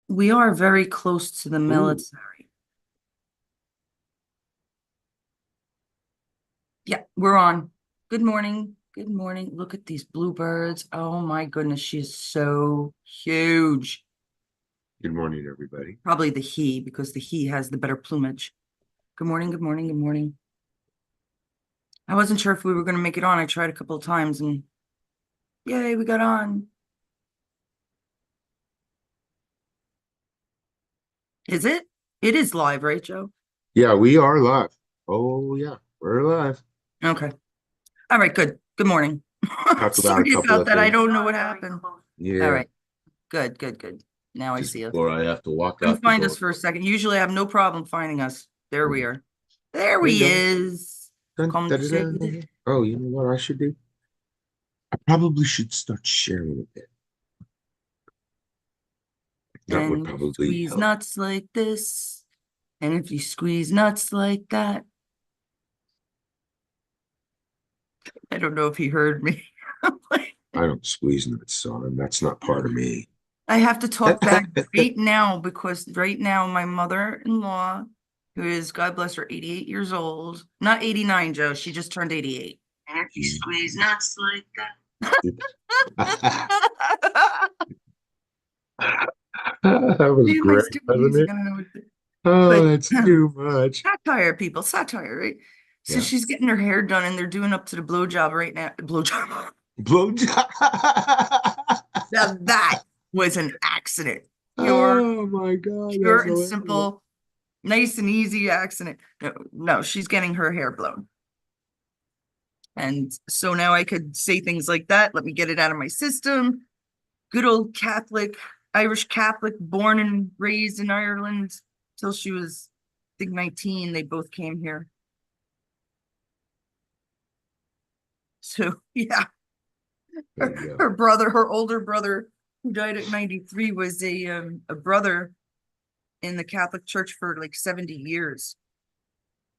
We are very close to the Ooh, military. Yeah, we're on. Good morning. Good morning. Look at these bluebirds. Oh my goodness, she's so huge. good morning, everybody. Probably the he, because the he has the better plumage. Good morning, good morning, good morning. I wasn't sure if we were going to make it on. I tried a couple of times and yay, we got on. Is it? It is live, right, Joe? Yeah, we are live. Oh, yeah, we're live. Okay. All right, good. Good morning. Talk about a Sorry couple about of that. I things. don't know what happened. All Yeah, right. Good, good, good. Now I just see us. before I have to walk Couldn't out the find us door. for a second. Usually I have no problem finding us. There we Mm. are. There There you he go. is. Dun, Come da, to da, say da. Oh, you know what I should do? I probably should start sharing a bit. That would and probably squeeze help. nuts like this. And if you squeeze nuts like that, I don't know if he heard me. I don't squeeze nuts, son. That's not part of me. I have to talk back right now because right now my mother-in-law, who is, God bless her, 88 years old, not 89, Joe, she just turned 88. And if you squeeze nuts like That that. was Me and my great, stupid wasn't music, it? I don't know what to, Oh, but that's too much. satire, people, satire, right? So Yeah. she's getting her hair done and they're doing up to the blowjob right now. Blowjob. Blowjob. Now that was an accident. Pure, Oh my God, pure that's and hilarious. simple, nice and easy accident. No, no, she's getting her hair blown. And so now I could say things like that. Let me get it out of my system. Good old Catholic, Irish Catholic, born and raised in Ireland till she was, I think, 19. They both came here. So yeah, There her, you go. her brother, her older brother, who died at 93, was a brother in the Catholic Church for like 70 years.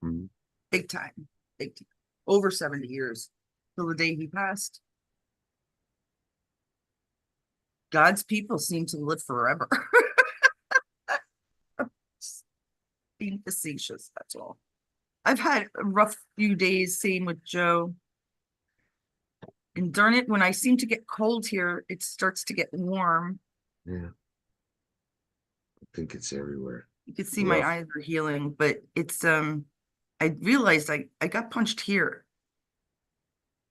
Mhm. Big time, big time. Over 70 years till the day he passed. God's people seem to live forever. Being facetious, that's all. I've had a rough few days, same with Joe. And darn it, when I seem to get cold here, it starts to get warm. Yeah, I think it's everywhere. You can see my Rough. eyes are healing, but it's I realized I got punched here,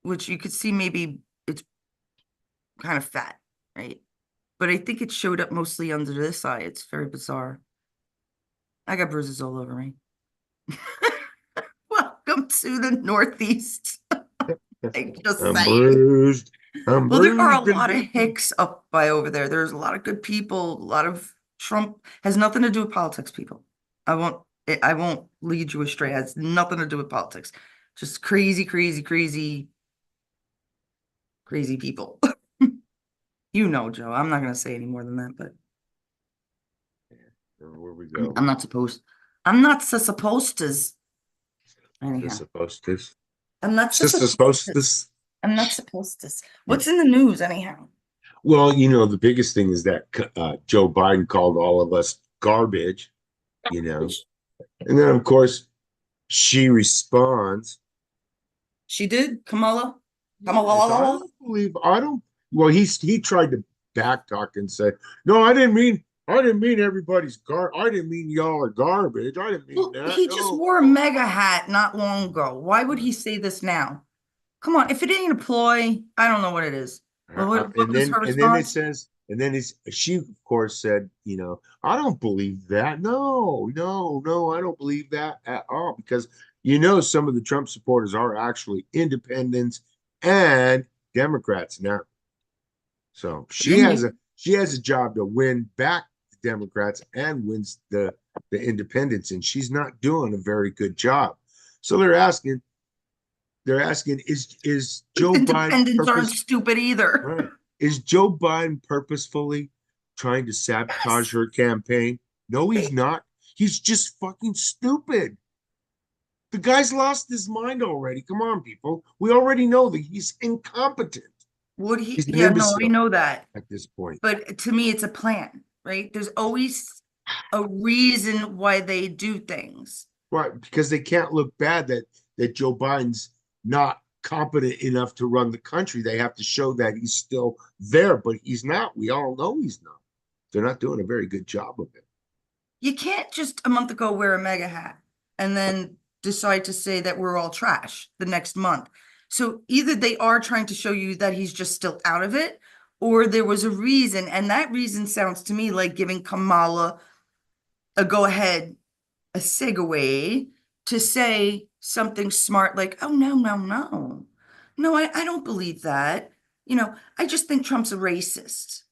which you could see maybe it's kind of fat, right? But I think it showed up mostly under this eye. It's very bizarre. I got bruises all over me. Welcome to the Northeast. I just I'm saying. bruised. I'm Well, there are a bruised and lot of bleeding. hicks up by over there. There's a lot of good people, a lot of Trump has nothing to do with politics, people. I won't lead you astray. It has nothing to do with politics. Just crazy, crazy, crazy, crazy people. You know, Joe. I'm not gonna say any more than that, but Where we go? I'm not supposed. I'm not so supposed to. This Anyhow, supposed to. I'm not so Sister supposed supposed to. to. I'm not supposed to. What's in the news, anyhow? Well, the biggest thing is that Joe Biden called all of us garbage, you know. And then, of course, she responds. She did, Kamala. Yes, I Kamala. don't believe I don't. Well, he tried to backtalk and say, "No, I didn't mean everybody's I didn't mean y'all are garbage. I didn't mean Well, that. he just No." wore a mega hat not long ago. Why would he say this now? Come on, if it ain't a ploy, I don't know what it is. Well, what was her And then it response? says, and then she of course said, I don't believe that. No, no, no, I don't believe that at all because some of the Trump supporters are actually independents and Democrats now. So Maybe. she has a job to win back the Democrats and wins the independents, and she's not doing a very good job. So they're asking, is Joe Biden Independents aren't stupid either. right? Is Joe Biden purposefully trying to sabotage Yes. her campaign? No, he's not. He's just fucking stupid. The guy's lost his mind already. Come on, people. We already know that he's incompetent. Would he? He's an Yeah, no, I imbecile know that. at this point. But to me, it's a plan, right? There's always a reason why they do things. Right, because they can't look bad that Joe Biden's not competent enough to run the country. They have to show that he's still there, but he's not. We all know he's not. They're not doing a very good job of it. You can't just a month ago wear a mega hat and then decide to say that we're all trash the next month. So either they are trying to show you that he's just still out of it, or there was a reason. And that reason sounds to me like giving Kamala a go ahead, a segue to say something smart like, oh, no, no, no. No, I don't believe that. I just think Trump's a racist.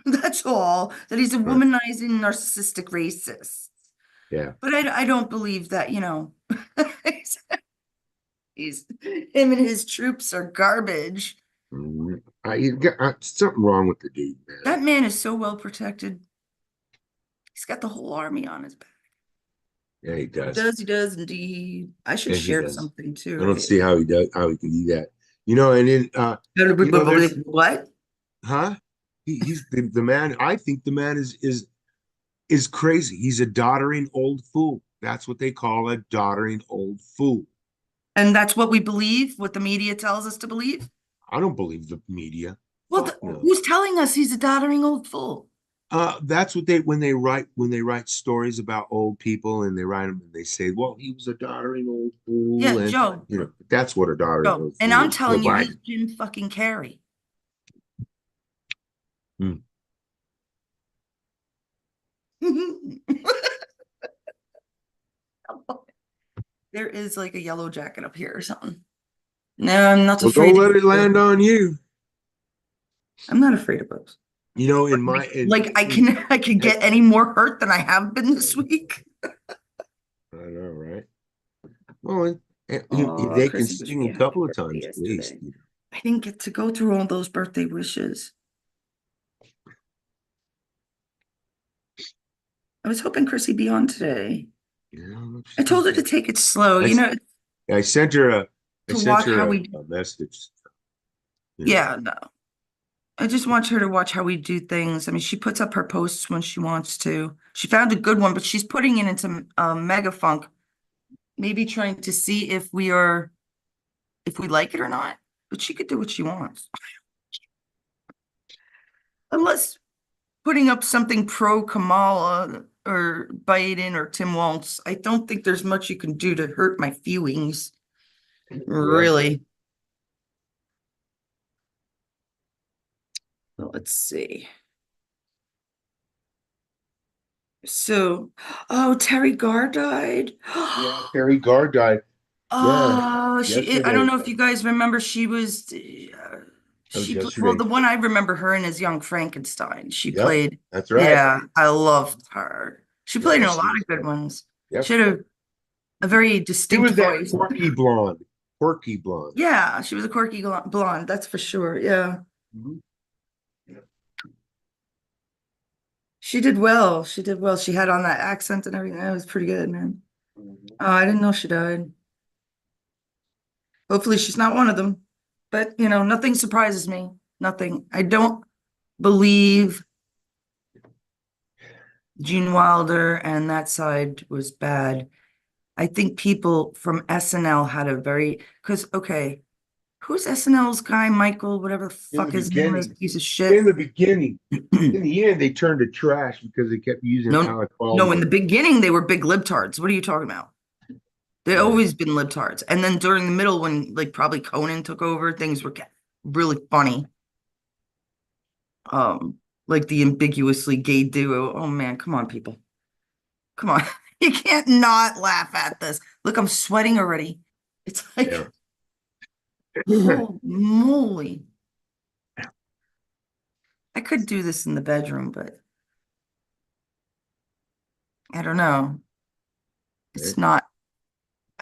That's all. That he's a Right. womanizing, narcissistic racist. Yeah. But I don't believe that, he's, him and his troops are garbage. Something wrong with the dude, That man. man is so well protected. He's got the whole army on his back. Yeah, he does. He does indeed. I should Yeah, he share does. something I too. don't see how he does, how he can do that. And then there's What? huh? He's the man. I think the man is crazy. He's a doddering old fool. That's what they call a doddering old fool. And that's what we believe, what the media tells us to believe? I don't believe the media. Well, Fuck no. who's telling us he's a doddering old fool? That's what they when they write stories about old people and they write them and they say, well, he was a doddering old fool, Yeah, and Joe. that's what a doddering Joe. old And fool I'm is. Joe telling you, he's Biden. Jim fucking Carrey. Hmm. There is like a yellow jacket up here or something. No, I'm not Well, afraid don't to let it get land on you. I'm not afraid of those. In my Like in I can get any more hurt than I have been this week. I know, right? Well, Oh, they can Chrissy was sing a really happy couple of birthday times at least. yesterday. I didn't get to go through all those birthday wishes. I was hoping Chrissy be on today. I told her to take it slow, I, I sent her a I to sent watch her how a, we, a message. yeah, no. I just want her to watch how we do things. I mean, she puts up her posts when she wants to. She found a good one, but she's putting it into Mega Funk, maybe trying to see if we like it or not. But she could do what she wants. Unless putting up something pro Kamala or Biden or Tim Walz, I don't think there's much you can do to hurt my feelings, Yeah. really. Well, let's see. So, oh, Terry Garr died. Yeah, Terry Garr died. Yeah, Oh, I don't yesterday. know if you guys remember, That was well, yesterday. the one I remember her in is Young Frankenstein. She Yep, played, that's right. yeah, I loved her. She played Yeah, in a she lot was of good good. ones. Yep. She had a very She distinct was that voice. quirky blonde. Quirky blonde. Yeah, she was a quirky blonde, that's for sure. Yeah. Mhm. She did well. She did well. She had on that accent and everything. That was pretty good, man. Mhm. Oh, I didn't know she died. Hopefully she's not one of them. But, nothing surprises me. Nothing. I don't believe Gene Wilder and that side was bad. I think people from SNL had a because, okay, who's SNL's guy? Michael, whatever the In the fuck his name is, beginning, piece of in shit. the beginning, in the end, they turned to trash because they kept using No, Alec no, in the Baldwin. beginning, they were big libtards. What are you talking about? They Yeah. always been libtards. And then during the middle, when like probably Conan took over, things were getting really funny. Like the ambiguously gay duo. Oh man, come on, people. Come on. You can't not laugh at this. Look, I'm sweating already. It's Yeah. like, oh moly. I could do this in the bedroom, but I don't know. It's not,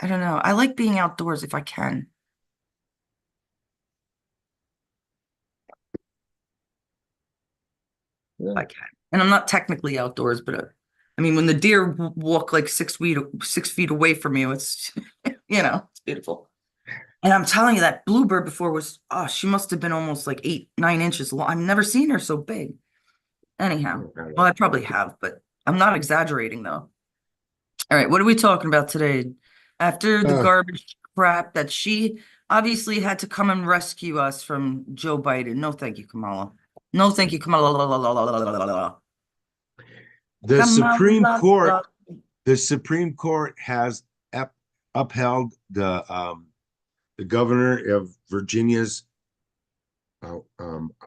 I don't know. I like being outdoors if I can. If Yeah. I can. And I'm not technically outdoors, but I mean, when the deer walk like 6 feet away from you, it's, it's beautiful. And I'm telling you, that bluebird before was, oh, she must have been almost like 8, 9 inches long. I've never seen her so big. Anyhow, well, I probably have, but I'm not exaggerating though. All right, what are we talking about today? After the Uh, garbage crap that she obviously had to come and rescue us from Joe Biden. No, thank you, Kamala. No, thank you, Kamala. the Supreme Kamala. Court, the Supreme Court has upheld the governor of Virginia's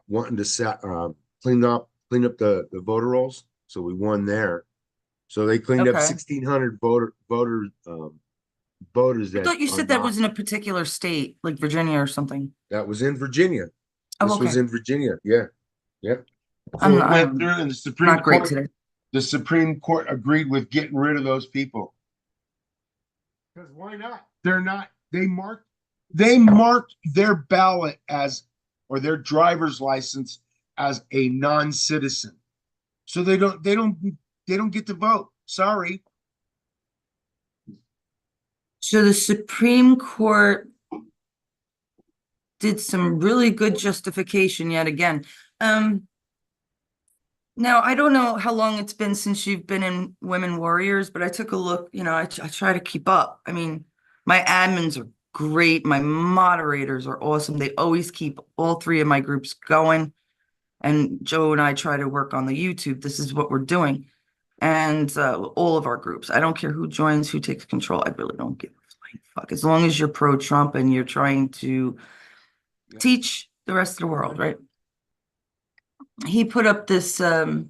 wanting to clean up the voter rolls. So we won there. So they cleaned up Okay. 1,600 voters I that thought you are said that not. was in a particular state, like Virginia or something. That was in Virginia. Oh, This was okay. in Virginia. Yeah. Yep. I'm So it not, went I'm through, and not great today. The Supreme Court agreed with getting rid of those people. Because why not? They're not. They marked their ballot as, or their driver's license as a non-citizen. So they don't get to vote. Sorry. So the Supreme Court did some really good justification yet again. Now I don't know how long it's been since you've been in Women Warriors, but I took a look, I try to keep up. I mean, my admins are great, my moderators are awesome. They always keep all three of my groups going. And Joe and I try to work on the YouTube. This is what we're doing. And all of our groups. I don't care who joins, who takes control. I really don't give a flying fuck. As long as you're pro-Trump and you're trying to teach the rest of the world, right? He put up this Oh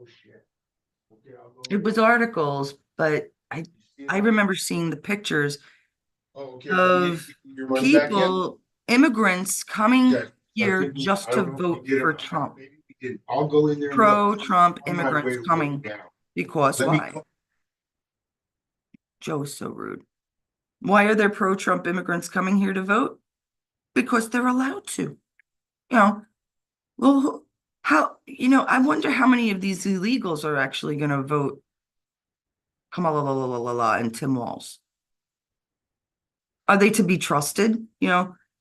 shit. Okay, it was articles, but I remember seeing the pictures Oh, okay. of Your money back yet? people, immigrants coming Okay. I here think just I to don't know if vote we did it for or not. Trump. Maybe we did. I'll go in there and look. Pro-Trump On my way immigrants way coming. down. Because Let me why? Joe is so rude. Why are there pro-Trump immigrants coming here to vote? Because they're allowed to. You know, well, I wonder how many of these illegals are actually going to vote Kamala and Tim Walz. Are they to be trusted?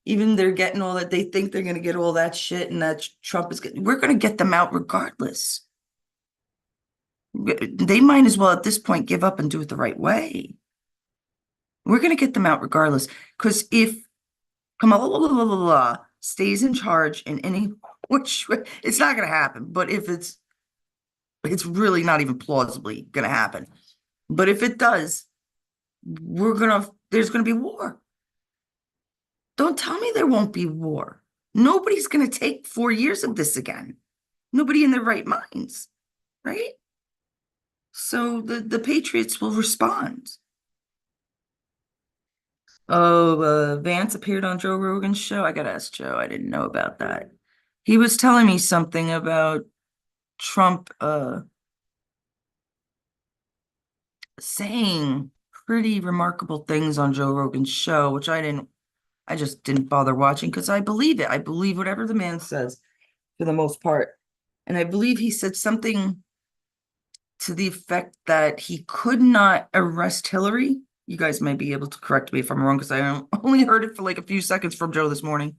Even they're getting all that, they think they're going to get all that shit and that Trump is getting, we're going to get them out regardless. They might as well at this point give up and do it the right way. We're going to get them out regardless. Because if Kamala stays in charge in any which way, it's not going to happen. But if it's really not even plausibly going to happen. But if it does, there's going to be war. Don't tell me there won't be war. Nobody's going to take 4 years of this again. Nobody in their right minds, right? So the Patriots will respond. Oh, Vance appeared on Joe Rogan's show. I gotta ask Joe. I didn't know about that. He was telling me something about Trump saying pretty remarkable things on Joe Rogan's show, which I just didn't bother watching because I believe it. I believe whatever the man says for the most part. And I believe he said something to the effect that he could not arrest Hillary. You guys may be able to correct me if I'm wrong because I only heard it for like a few seconds from Joe this morning.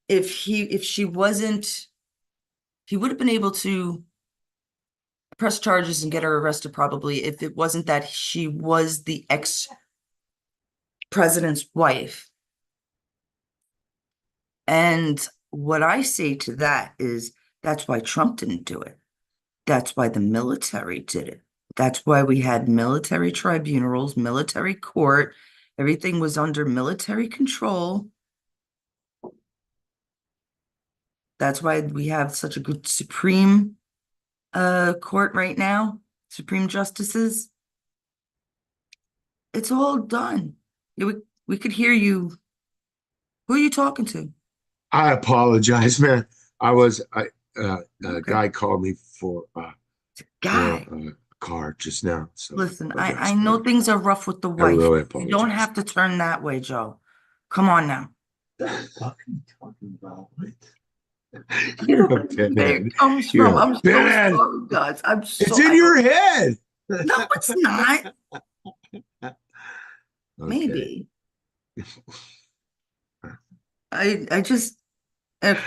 If she wasn't, he would have been able to press charges and get her arrested probably if it wasn't that she was the ex-president's wife. And what I say to that is that's why Trump didn't do it. That's why the military did it. That's why we had military tribunals, military court. Everything was under military control. That's why we have such a good Supreme Court right now, Supreme Justices. It's all done. We could hear you. Who are you talking to? I apologize, man. A Okay. guy called me for Guy, a car just now. So listen, I I apologize for know that. things are rough with the I wife. really You don't apologize. have to turn that way, Joe. Come on now. What the fuck are you talking about? Where You're a it pinhead. comes from. You're a I'm so pinhead. sorry, guys. It's in your head. No, it's not. Okay. Maybe. I just Okay.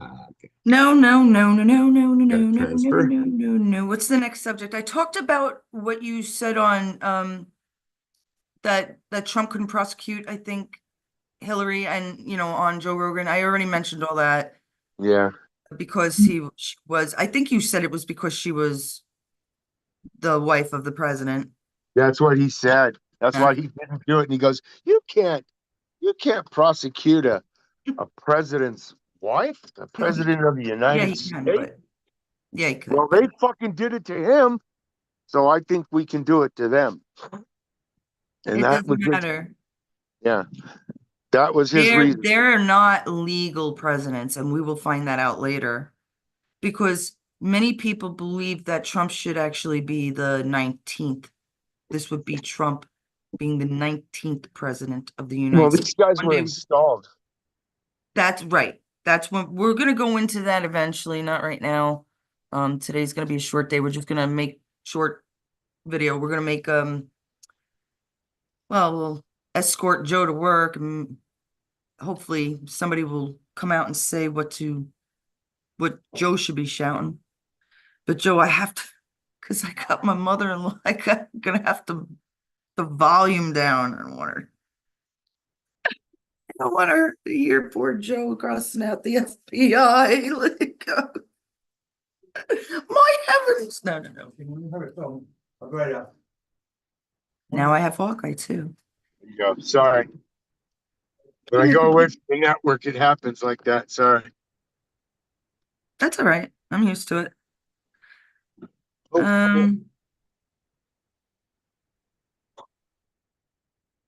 Okay. No, no, no, no, no, no, no, Got no, to no, no, transfer. no, no, no. What's the next subject? I talked about what you said on that Trump couldn't prosecute, I think, Hillary and on Joe Rogan. I already mentioned all that Yeah, because she was, I think you said it was because she was the wife of the president. that's what he said. That's Yeah. why he didn't do it. And he goes, you can't prosecute a president's wife, the president of the Yeah, United he can, States. but yeah, he could, Well, but they fucking did it to him, so I think we can do it to them. And it that doesn't was his, matter. yeah, that was his They're reason. they're not legal presidents, and we will find that out later because many people believe that Trump should actually be the 19th. This would be Trump being the 19th president of the Well, United States. these guys One were day, installed. that's right. That's when we're gonna go into that eventually, not right now. Today's gonna be a short day. We're just gonna make short video. We're gonna make well, we'll escort Joe to work and hopefully somebody will come out and say what Joe should be shouting. But Joe, I have to, because I got my mother-in-law, gonna have to the volume down. I don't want her to hear poor Joe crossing out the FBI. Like, my heavens. No, no, no. Now I have Hawkeye too. There you go. Sorry. When I go away from the network, it happens like that. Sorry. That's all right. I'm used to it. Oh, yeah. Um,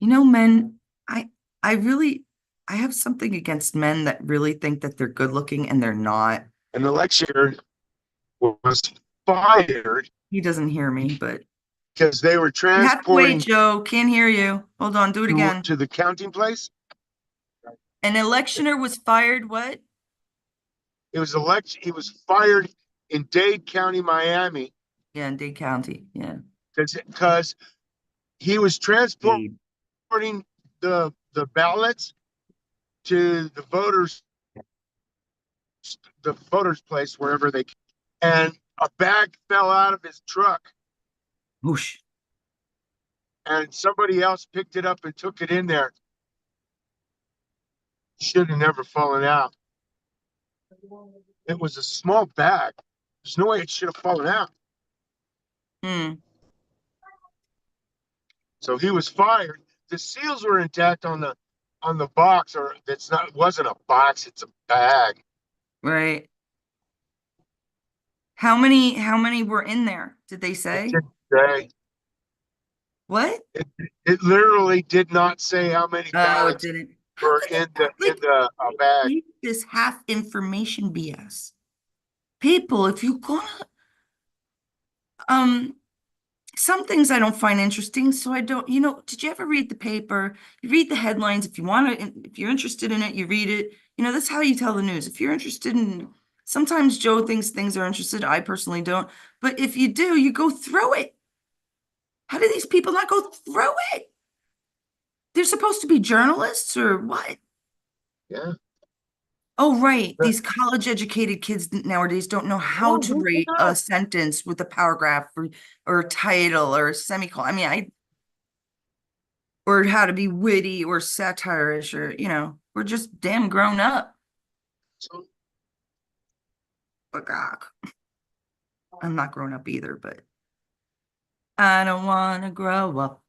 men, I I really I have something against men that really think that they're good looking and they're not. An election was fired He doesn't hear me, but because they were you have to wait, transporting Joe. Can't hear you. Hold on, do it again. to the counting place. An electioner was fired, what? It was election. He was fired in Dade County, Miami, Yeah, in Dade County. Yeah. because he was transporting Dade. the ballots to the voters' place wherever they, and a bag fell out of his truck, Whoosh. and somebody else picked it up and took it in there. Should have never fallen out. It was a small bag. There's no way it should have fallen out. Hmm. So he was fired. The seals were intact on the box, or it's not. It wasn't a box. It's a bag. Right. How many were in there? Did they It say? didn't say. What? It literally did not say how many Oh, it ballots didn't. How were could in they like the bag. keep this half information BS? People, if you're gonna um some things I don't find interesting, so I don't, did you ever read the paper? You read the headlines. If you want to, if you're interested in it, you read it. That's how you tell the news. If you're interested in, sometimes Joe thinks things are interested. I personally don't. But if you do, you go through it. How do these people not go through it? They're supposed to be journalists or what? Yeah. Oh, right. These college educated kids nowadays don't know how Oh, to who did write a that? sentence with a paragraph or a title or a semicolon. I mean, or how to be witty or satirish or, we're just damn grown up. So, But God, I'm not grown up either, but I don't want to grow up.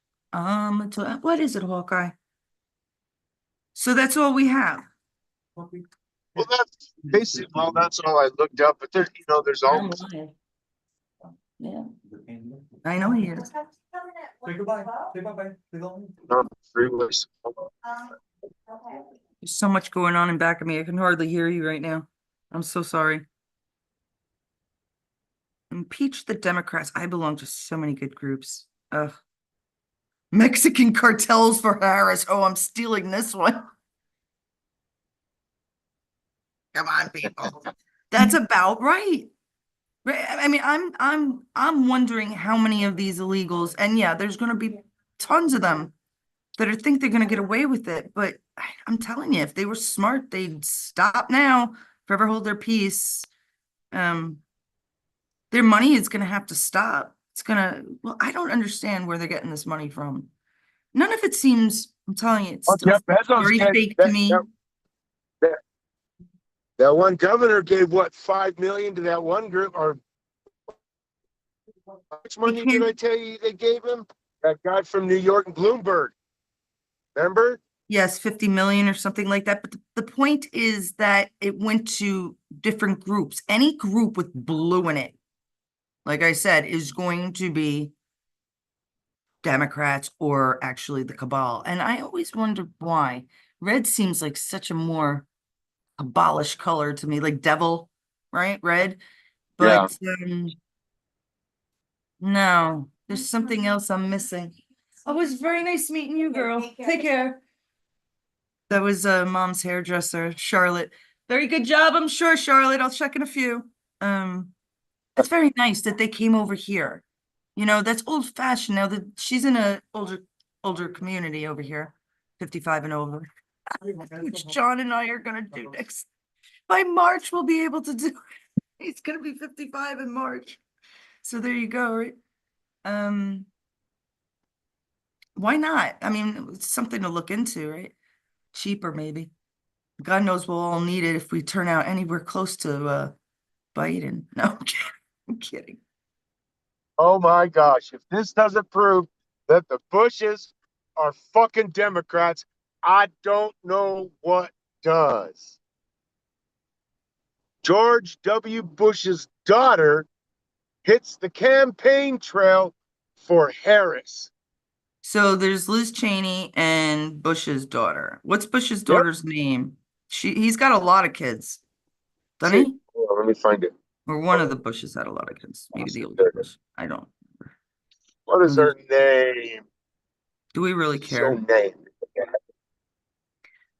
What is it, Hawkeye? So that's all we have. well, that's basically, well, that's all I looked up. But there's I'm always lying. Yeah, I know he is. three ways. There's so much going on in back of me. I can hardly hear you right now. I'm so sorry. Impeach the Democrats. I belong to so many good groups. Ugh. Mexican cartels for Harris. Oh, I'm stealing this one. Come on, people. That's about right. Right. I mean, I'm wondering how many of these illegals, and yeah, there's going to be tons of them that think they're going to get away with it. But I'm telling you, if they were smart, they'd stop now, forever hold their peace. Um, their money is gonna have to stop. It's gonna, well, I don't understand where they're getting this money from. None of it seems, I'm telling you, it's Well, still Jeff Bezos very gave fake to me. that, that one governor gave what, 5 million to that one group, or how much They money did can't, I tell you they gave him? That guy from New York, Bloomberg. Remember? yes, 50 million or something like that. But the point is that it went to different groups. Any group with blue in it, like I said, is going to be Democrats or actually the cabal. And I always wonder why. Red seems like such a more cabalish color to me, like devil, right? Red. Yeah. But no, there's something else I'm missing. Oh, it was very nice meeting you, girl. Take care. That was mom's hairdresser, Charlotte. Very good job, I'm sure, Charlotte. I'll check in a few. Um, it's very nice that they came over here. You know, that's old fashioned now that she's in a older community over here, 55 and over. Which John and I are gonna do next. By March, we'll be able to do. He's gonna be 55 in March. So there you go, right? Um, why not? I mean, it's something to look into, right? Cheaper, maybe. God knows we'll all need it if we turn out anywhere close to Biden. No, I'm kidding. I'm kidding. Oh my gosh. If this doesn't prove that the Bushes are fucking Democrats, I don't know what does. George W. Bush's daughter hits the campaign trail for Harris. So there's Liz Cheney and Bush's daughter. What's Bush's Yep. daughter's name? He's got a lot of kids, doesn't See, he? hold on, let me find it. Or one of the Bushes had a lot of kids. Maybe the older There it is. Bush. I don't. What is her name? Do we really So care? name.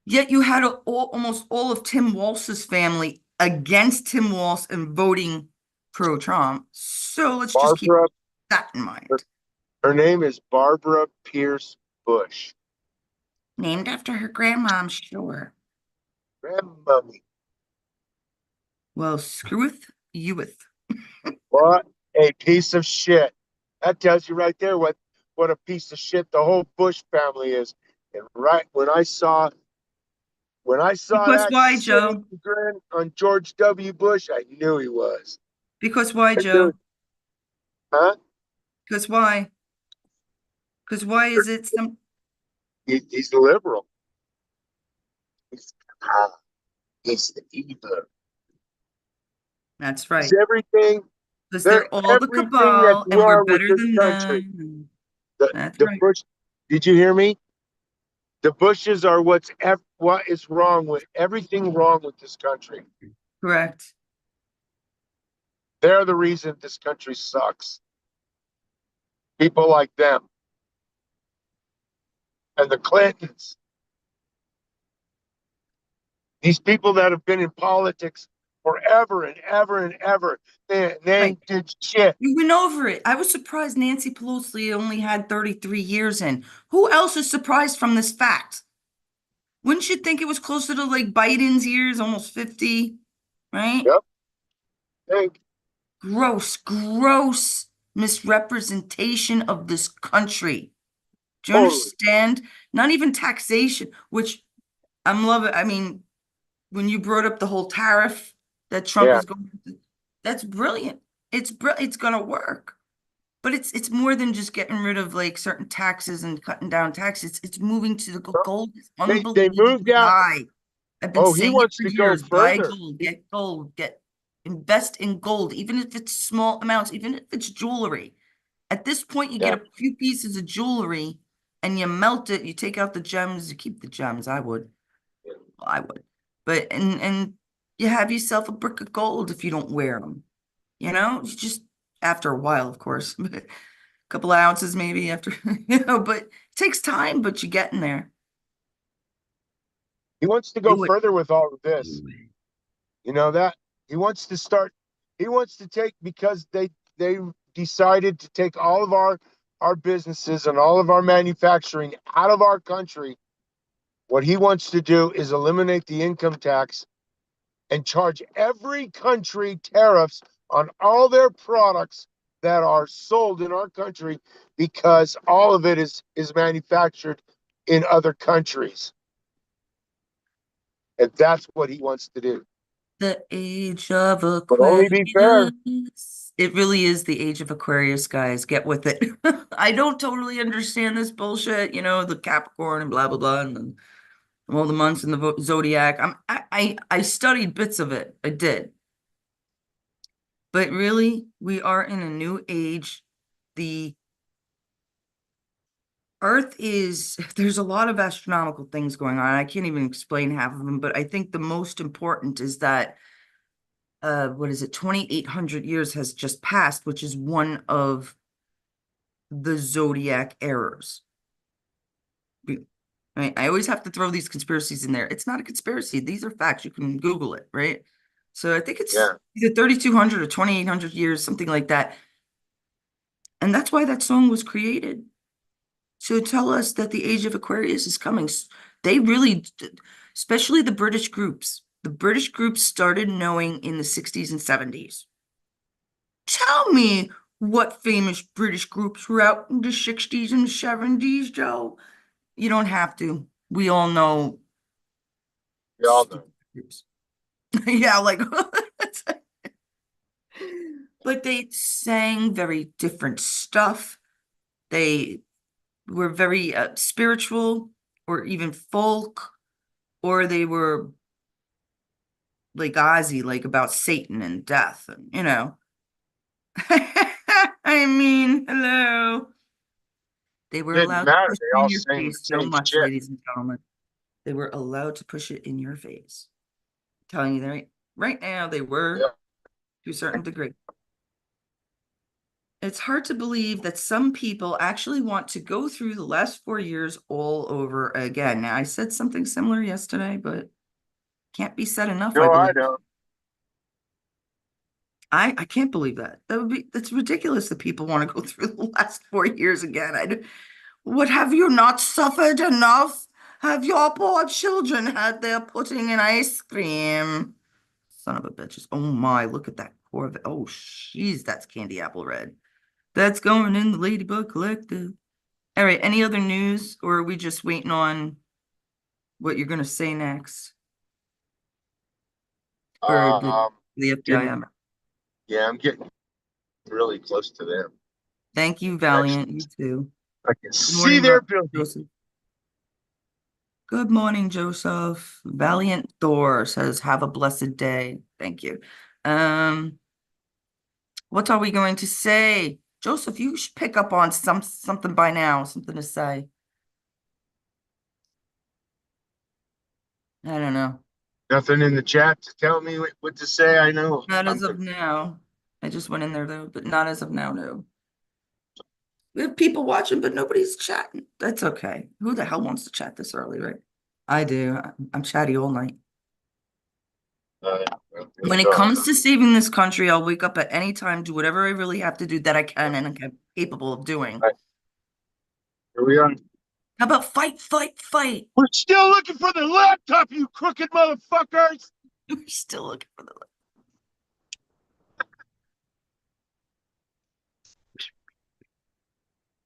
Yet you had almost all of Tim Walz's family against Tim Walz and voting pro-Trump. So let's just keep Barbara. that in Her, mind. her name is Barbara Pierce Bush. Named after her grandma, I'm sure. Grandmommy. Well, screweth youeth. What a piece of shit. That tells you right there what a piece of shit the whole Bush family is. And right when I saw Because that why, shitty Joe? grin on George W. Bush, I knew he was. Because why, I knew, Joe? huh? Because why? Because why is it some? He's liberal. He's, ah, he's the evil. That's He's right. everything. Because They're they're all the everything that's cabal and we're wrong with better this than country. them. The That's the right. Bush. Did you hear me? The Bushes are what is wrong with everything wrong with this country. Correct. They're the reason this country sucks. People like them and the Clintons. These people that have been in politics forever and ever and ever. They Right. ain't did shit. You went over it. I was surprised Nancy Pelosi only had 33 years in. Who else is surprised from this fact? Wouldn't you think it was closer to like Biden's years, almost 50, right? Yep. Think. Gross, gross misrepresentation of this country. Do you Totally. understand? Not even taxation, which I'm loving. I mean, when you brought up the whole tariff that Trump Yeah. is going to, that's brilliant. It's gonna work. But it's more than just getting rid of like certain taxes and cutting down taxes. It's moving to the gold is They moved unbelievably out. high. I've been Oh, he saying it wants for to go years. Buy further. gold, invest in gold, even if it's small amounts, even if it's jewelry. At this point, you get Yeah. a few pieces of jewelry and you melt it, you take out the gems, you keep the gems. I would. Well, I would. But and you have yourself a brick of gold if you don't wear them. You know, you just after a while, of course. A couple of ounces maybe after, but it takes time, but you get in there. He wants to go Do it. further with all of this. Do it. You know that he wants to start. He wants to take because they decided to take all of our businesses and all of our manufacturing out of our country. What he wants to do is eliminate the income tax and charge every country tariffs on all their products that are sold in our country because all of it is manufactured in other countries. And that's what he wants to do. The age of But only be fair. Aquarius. It really is the age of Aquarius, guys. Get with it. I don't totally understand this bullshit, the Capricorn and blah blah blah, and all the months in the zodiac. I studied bits of it. I did. But really, we are in a new age. The Earth there's a lot of astronomical things going on. I can't even explain half of them, but I think the most important is that, what is it, 2,800 years has just passed, which is one of the zodiac errors. Right? I always have to throw these conspiracies in there. It's not a conspiracy. These are facts. You can Google it, right? So I think it's either 3,200 or 2,800 years, something like that. And that's why that song was created. To tell us that the age of Aquarius is coming. They really, especially the British groups started knowing in the 60s and 70s. Tell me what famous British groups were out in the 60s and 70s, Joe. You don't have to. We all know. We all know. Groups. Yeah, like, but they sang very different stuff. They were very spiritual, or even folk, or they were like Ozzy, like about Satan and death, and I mean, hello. They were Didn't allowed to matter. push They it in all your sang the face so same much, shit. ladies and gentlemen. They were allowed to push it in your face. I'm telling you that right now, they were to a certain degree. It's hard to believe that some people actually want to go through the last 4 years all over again. Now, I said something similar yesterday, but can't be said enough, I No, I believe. don't. I can't believe that. That's ridiculous that people want to go through the last 4 years again. What, have you not suffered enough? Have your poor children had their pudding and ice cream? Son of a bitches. Oh my, look at that Corvette. Oh, jeez, that's candy apple red. That's going in the Ladybug Collective. All right, any other news, or are we just waiting on what you're going to say next for the FBI? Yeah, I'm getting really close to them. Thank you, Valiant. You too. I can Good see morning, their building. Joseph. Good morning, Joseph. Valiant Thor says, "Have a blessed day." Thank you. What are we going to say? Joseph, you should pick up on something by now, something to say. I don't know. Nothing in the chat to tell me what to say. I know. Not as of now. I just went in there though, but not as of now, no. We have people watching, but nobody's chatting. That's okay. Who the hell wants to chat this early, right? I do. I'm chatty all night. When it comes to saving this country, I'll wake up at any time, do whatever I really have to do that I can and I'm capable of doing. Here we are. How about fight, fight, fight? We're still looking for the laptop, you crooked motherfuckers. We're still looking for the laptop.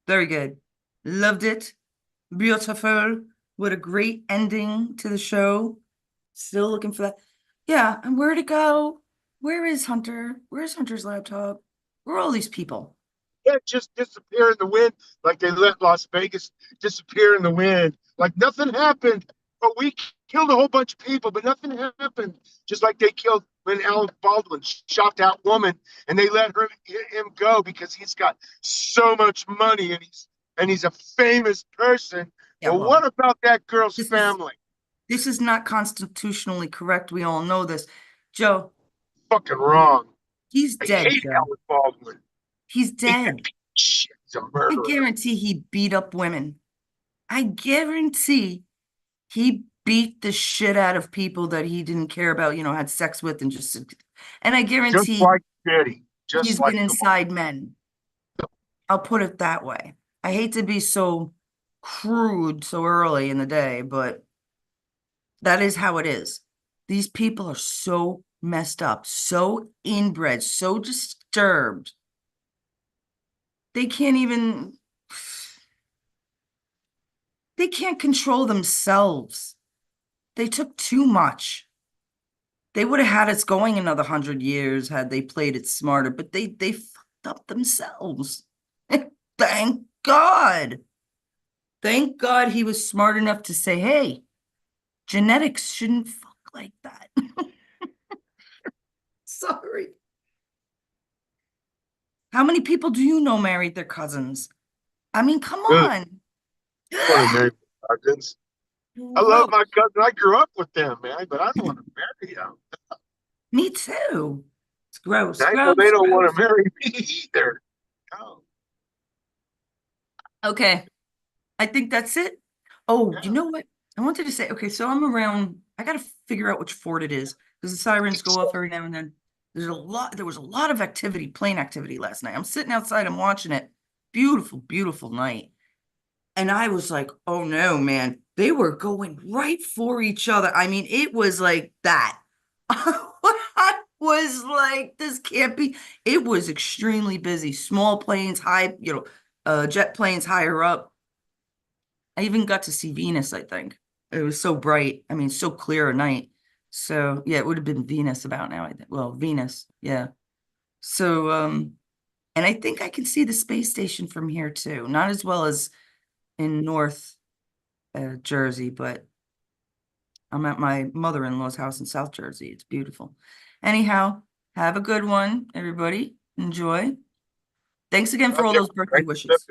Very good. Loved it. Beautiful. What a great ending to the show. Still looking for that. Yeah, and where'd it go? Where is Hunter? Where's Hunter's laptop? Where are all these people? Can't just disappear in the wind like they let Las Vegas disappear in the wind. Like nothing happened. But we killed a whole bunch of people, but nothing happened. Just like they killed when Alec Baldwin shot that woman, and they let him go because he's got so much money and he's a famous person. Yeah, well, what about that girl's this family? This is not constitutionally correct. We all know this. Joe. Fucking wrong. He's dead, I hate Joe. Alec Baldwin. He's dead. Shit, he's a murderer. I guarantee he beat up women. I guarantee he beat the shit out of people that he didn't care about, had sex with, and I guarantee just like Dade, he's been inside men. I'll put it that way. I hate to be so crude so early in the day, but That is how it is. These people are so messed up, so inbred, so disturbed. They can't even, they can't control themselves. They took too much. They would have had us going another 100 years had they played it smarter, but they fucked up themselves. Thank God. Thank God he was smart enough to say, hey, genetics shouldn't fuck like that. Sorry. How many people do you know married their cousins? I mean, come Good. on. I want to marry my cousins. I love Gross. my cousin. I grew up with them, man, but I don't want to marry them. Me too. It's gross, I know they gross, don't want gross. to marry me either. No. Okay, I think that's it. Oh, you Yeah. know what? I wanted to say, okay, so I'm around, I gotta figure out which fort it is, because the sirens go off every now and then. There was a lot of activity, plane activity last night. I'm sitting outside, I'm watching it. Beautiful, beautiful night. And I was like, oh no, man, they were going right for each other. I mean, it was like that. I was like, this can't be. It was extremely busy. Small planes, high, jet planes higher up. I even got to see Venus, I think. It was so bright. I mean, so clear at night. So yeah, it would have been Venus about now, I think. Well, Venus, yeah. So and I think I can see the space station from here too. Not as well as in North Jersey, but I'm at my mother-in-law's house in South Jersey. It's beautiful. Anyhow, have a good one, everybody. Enjoy. Thanks again for all Okay. those birthday Thanks for wishes.